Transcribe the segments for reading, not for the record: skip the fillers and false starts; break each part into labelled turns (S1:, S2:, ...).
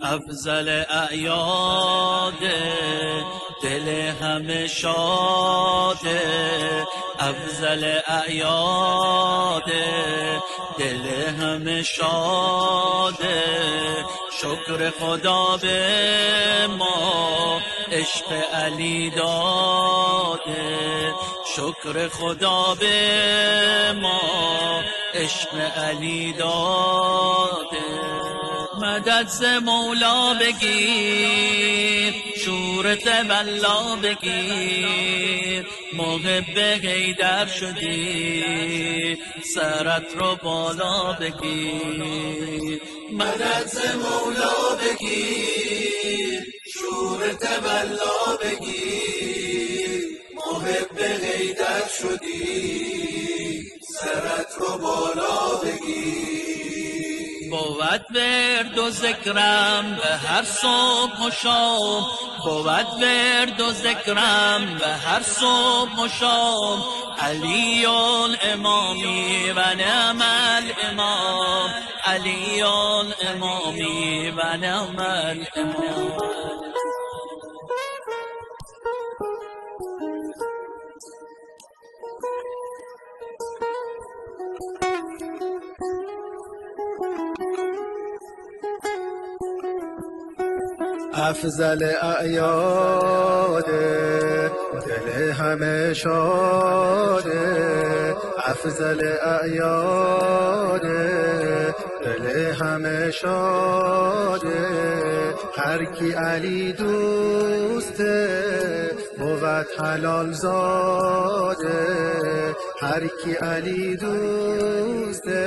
S1: افضل اعیاد دل همه شاده، افضل اعیاد دل همه شاده. شکر خدا به ما عشق علی داده، شکر خدا به ما عشق علی داده. مدد ز مولا بگیر، شور تولا بگیر، محب حیدر شدی سرت رو بالا بگیر.
S2: مدد ز مولا بگیر، شور تولا بگیر، محب حیدر شدی سرت رو بالا بگیر.
S1: بود ورد و ذکرم به هر صبح و شام، بود ورد و ذکرم به هر صبح و شام. علی الامامی و نعم الامام، علی الامامی و نعم الامام.
S3: افضل اعیاد دل همه شاده، افضل اعیاد دل همه شاده. هر کی علی دوسته بود حلال زاده، هر کی علی دوسته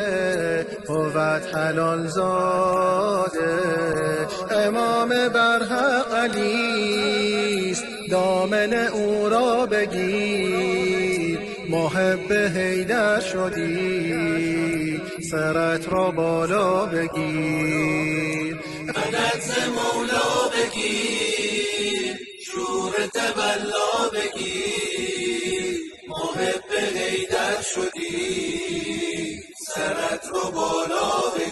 S3: بود حلال زاده. امام برحق علیست دامن او را بگیر، محب حیدر شدی سرت را بالا بگیر.
S2: مدد ز مولا بگیر، شور تولا بگیر، محب حیدر شدی سرت رو بالا بگیر.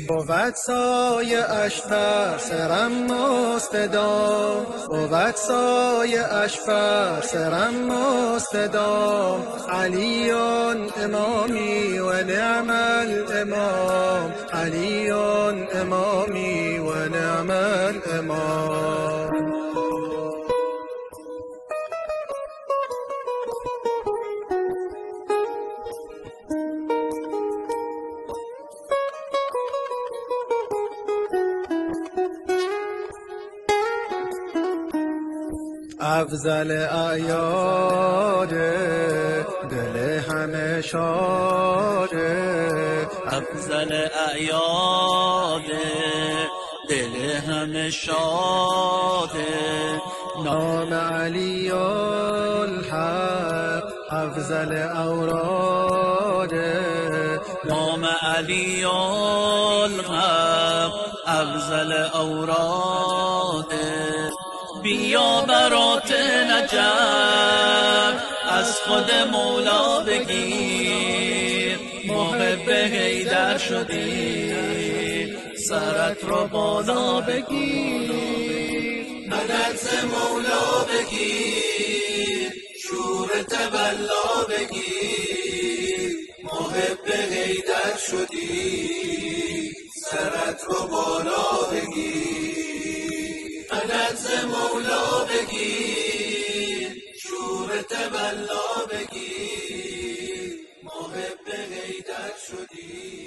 S3: بود سایه اش بر سرم مستدام، بود سایه اش بر سرم مستدام. علی امامی و نعم الامام، علی امامی و نعم الامام. افضل اعیاد دل همه شاده،
S1: افضل اعیاد دل همه شاده.
S3: نام علی الحق افضل اوراد،
S1: نام علی الحق افضل اوراد. بیا برات نجف از خود مولا بگیر، محب حیدر شدی سرت رو بالا بگیر.
S2: مدد ز مولا بگیر، شور تولا بگیر، محب حیدر شدی سرت رو بالا بگیر. مدد ز مولا بگیر، شور تولا بگیر، محب حیدر شدی